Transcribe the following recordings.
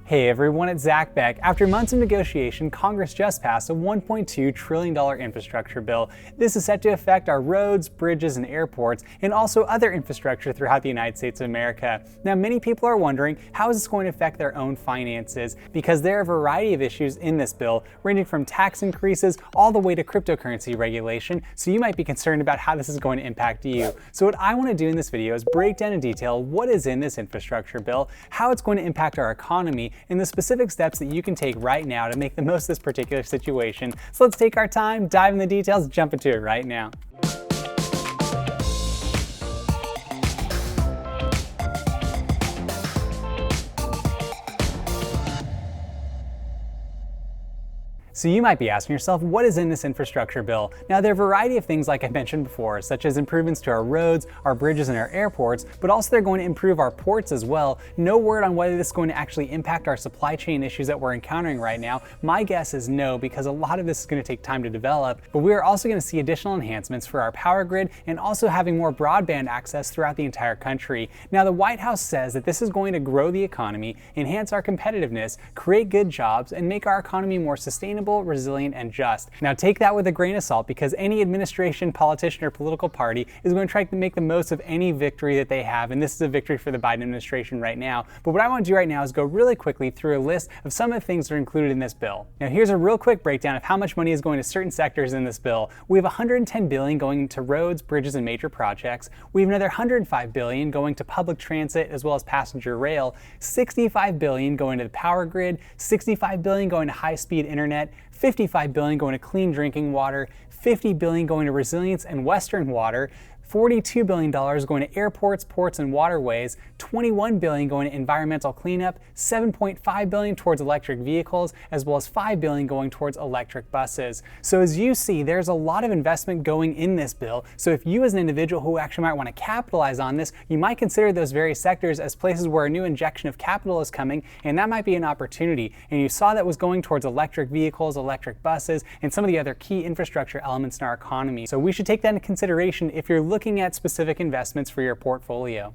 Hey everyone, it's Zack Beck. After months of negotiation, Congress just passed a $1.2 trillion infrastructure bill. This is set to affect our roads, bridges, and airports, and also other infrastructure throughout the United States of America. Now, many people are wondering, how is this going to affect their own finances? Because there are a variety of issues in this bill, ranging from tax increases all the way to cryptocurrency regulation, so you might be concerned about how this is going to impact you. So what I want to do in this video is break down in detail what is in this infrastructure bill, how it's going to impact our economy, and the specific steps that you can take right now to make the most of this particular situation. So let's take our time, dive in the details, jump into it right now. So you might be asking yourself, what is in this infrastructure bill? Now, there are a variety of things like I mentioned before, such as improvements to our roads, our bridges, and our airports, but also they're going to improve our ports as well. No word on whether this is going to actually impact our supply chain issues that we're encountering right now. My guess is no, because a lot of this is going to take time to develop, but we are also going to see additional enhancements for our power grid and also having more broadband access throughout the entire country. Now, the White House says that this is going to grow the economy, enhance our competitiveness, create good jobs, and make our economy more sustainable, resilient, and just. Now take that with a grain of salt, because any administration, politician, or political party is going to try to make the most of any victory that they have, and this is a victory for the Biden administration right now. But what I want to do right now is go really quickly through a list of some of the things that are included in this bill. Now here's a real quick breakdown of how much money is going to certain sectors in this bill. We have $110 billion going to roads, bridges, and major projects. We have another $105 billion going to public transit as well as passenger rail, $65 billion going to the power grid, $65 billion going to high-speed internet, $55 billion going to clean drinking water, $50 billion going to resilience and western water, $42 billion going to airports, ports, and waterways, $21 billion going to environmental cleanup, $7.5 billion towards electric vehicles, as well as $5 billion going towards electric buses. So as you see, there's a lot of investment going in this bill. So if you as an individual who actually might want to capitalize on this, you might consider those various sectors as places where a new injection of capital is coming, and that might be an opportunity. And you saw that was going towards electric vehicles, electric buses, and some of the other key infrastructure elements in our economy. So we should take that into consideration if you're looking at specific investments for your portfolio.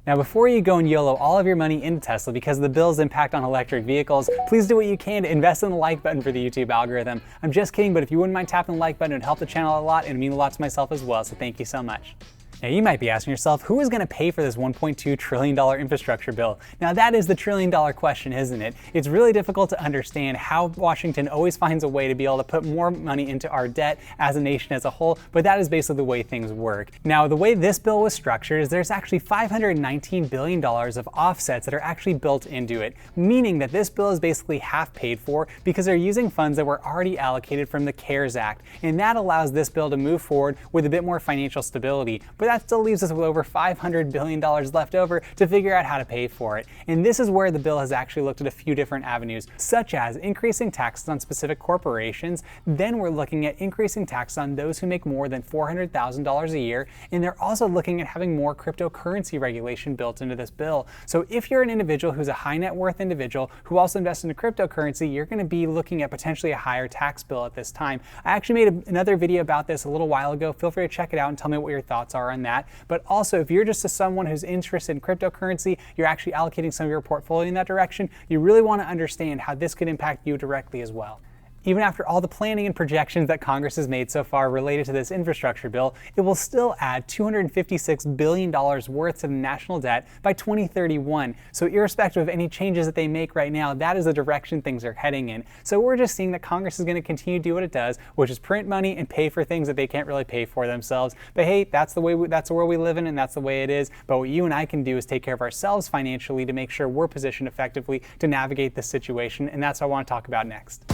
Now, before you go and YOLO all of your money into Tesla because of the bill's impact on electric vehicles, please do what you can to invest in the like button for the YouTube algorithm. I'm just kidding, but if you wouldn't mind tapping the like button, it would help the channel a lot and it would mean a lot to myself as well, so thank you so much. Now you might be asking yourself, who is going to pay for this $1.2 trillion infrastructure bill? Now that is the trillion-dollar question, isn't it? It's really difficult to understand how Washington always finds a way to be able to put more money into our debt as a nation as a whole, but that is basically the way things work. Now the way this bill was structured is there's actually $519 billion of offsets that are actually built into it, meaning that this bill is basically half paid for because they're using funds that were already allocated from the CARES Act, and that allows this bill to move forward with a bit more financial stability. But that still leaves us with over $500 billion left over to figure out how to pay for it. And this is where the bill has actually looked at a few different avenues, such as increasing taxes on specific corporations. Then we're looking at increasing taxes on those who make more than $400,000 a year. And they're also looking at having more cryptocurrency regulation built into this bill. So if you're an individual who's a high net worth individual who also invests in cryptocurrency, you're going to be looking at potentially a higher tax bill at this time. I actually made another video about this a little while ago. Feel free to check it out and tell me what your thoughts are on that. But also, if you're just someone who's interested in cryptocurrency, you're actually allocating some of your portfolio in that direction, you really want to understand how this could impact you directly as well. Even after all the planning and projections that Congress has made so far related to this infrastructure bill, it will still add $256 billion worth to the national debt by 2031. So irrespective of any changes that they make right now, that is the direction things are heading in. So we're just seeing that Congress is going to continue to do what it does, which is print money and pay for things that they can't really pay for themselves. But hey, that's the world we live in, and that's the way it is. But what you and I can do is take care of ourselves financially to make sure we're positioned effectively to navigate this situation, and that's what I want to talk about next.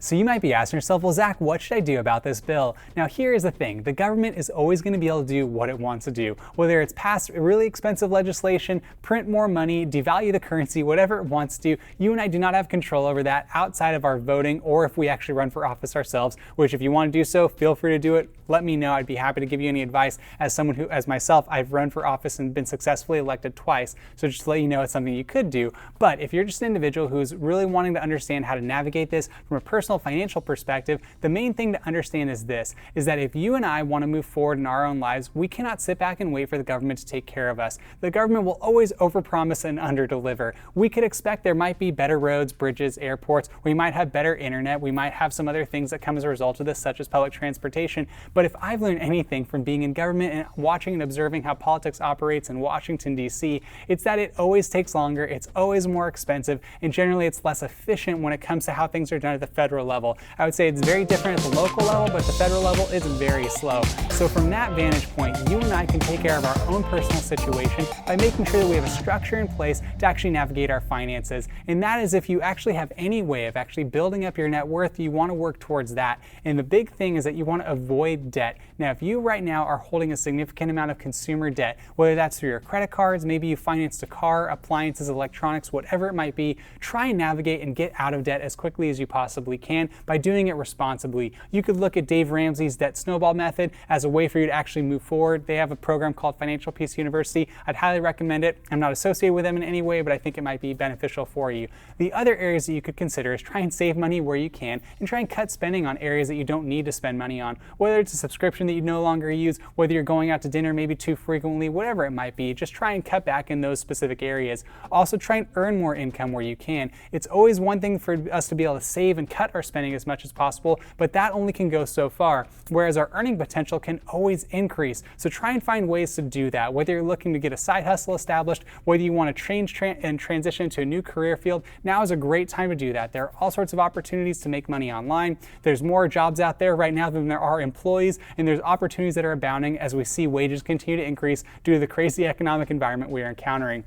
So you might be asking yourself, well, Zach, what should I do about this bill? Now, here is the thing. The government is always going to be able to do what it wants to do. Whether it's pass really expensive legislation, print more money, devalue the currency, whatever it wants to, you and I do not have control over that outside of our voting or if we actually run for office ourselves, which if you want to do so, feel free to do it. Let me know. I'd be happy to give you any advice. As someone who, as myself, I've run for office and been successfully elected twice. So just to let you know, it's something you could do. But if you're just an individual who's really wanting to understand how to navigate this from a personal personal financial perspective, the main thing to understand is this, is that if you and I want to move forward in our own lives, we cannot sit back and wait for the government to take care of us. The government will always overpromise and underdeliver. We could expect there might be better roads, bridges, airports, we might have better internet, we might have some other things that come as a result of this, such as public transportation. But if I've learned anything from being in government and watching and observing how politics operates in Washington, D.C., it's that it always takes longer, it's always more expensive, and generally it's less efficient when it comes to how things are done at the federal level. I would say it's very different at the local level, but the federal level is very slow. So from that vantage point, you and I can take care of our own personal situation by making sure that we have a structure in place to actually navigate our finances. And that is if you actually have any way of actually building up your net worth, you want to work towards that. And the big thing is that you want to avoid debt. Now, if you right now are holding a significant amount of consumer debt, whether that's through your credit cards, maybe you financed a car, appliances, electronics, whatever it might be, try and navigate and get out of debt as quickly as you possibly can by doing it responsibly. You could look at Dave Ramsey's debt snowball method as a way for you to actually move forward. They have a program called Financial Peace University. I'd highly recommend it. I'm not associated with them in any way, but I think it might be beneficial for you. The other areas that you could consider is try and save money where you can and try and cut spending on areas that you don't need to spend money on, whether it's a subscription that you no longer use, whether you're going out to dinner maybe too frequently, whatever it might be. Just try and cut back in those specific areas. Also try and earn more income where you can. It's always one thing for us to be able to save and cut our spending as much as possible, but that only can go so far, whereas our earning potential can always increase. So try and find ways to do that, whether you're looking to get a side hustle established, whether you want to transition to a new career field. Now is a great time to do that. There are all sorts of opportunities to make money online. There's more jobs out there right now than there are employees, and there's opportunities that are abounding as we see wages continue to increase due to the crazy economic environment we are encountering.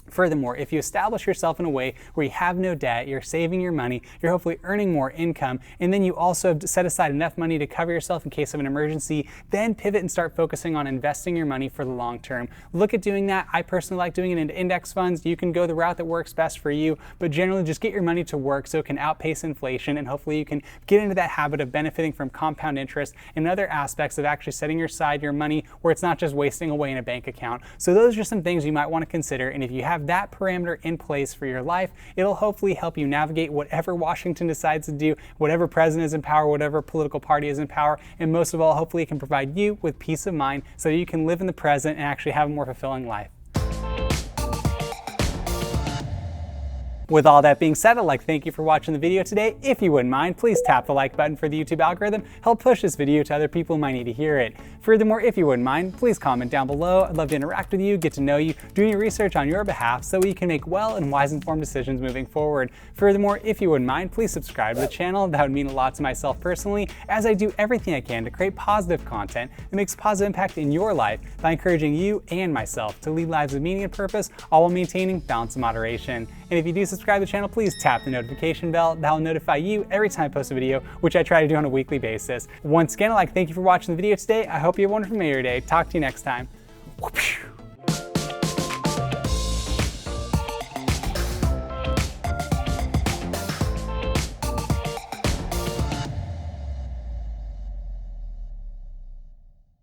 Furthermore, if you establish yourself in a way where you have no debt, you're saving your money, you're hopefully earning more income, and then you also have set aside enough money to cover yourself in case of an emergency, then pivot and start focusing on investing your money for the long term. Look at doing that. I personally like doing it into index funds. You can go the route that works best for you, but generally just get your money to work so it can outpace inflation, and hopefully you can get into that habit of benefiting from compound interest and other aspects of actually setting aside your money where it's not just wasting away in a bank account. So those are some things you might want to consider, and if you have that parameter in place for your life, it'll hopefully help you navigate whatever Washington decides to do, whatever president is in power, whatever political party is in power, and most of all, hopefully it can provide you with peace of mind so that you can live in the present and actually have a more fulfilling life. With all that being said, I'd like to thank you for watching the video today. If you wouldn't mind, please tap the like button for the YouTube algorithm. Help push this video to other people who might need to hear it. Furthermore, if you wouldn't mind, please comment down below. I'd love to interact with you, get to know you, do your research on your behalf so we can make well and wise informed decisions moving forward. Furthermore, if you wouldn't mind, please subscribe to the channel. That would mean a lot to myself personally, as I do everything I can to create positive content that makes a positive impact in your life by encouraging you and myself to lead lives of meaning and purpose, all while maintaining balance and moderation. And if you do subscribe to the channel, please tap the notification bell. That will notify you every time I post a video, which I try to do on a weekly basis. Once again, I'd like to thank you for watching the video today. I hope you have a wonderful day. Talk to you next time. Whoop.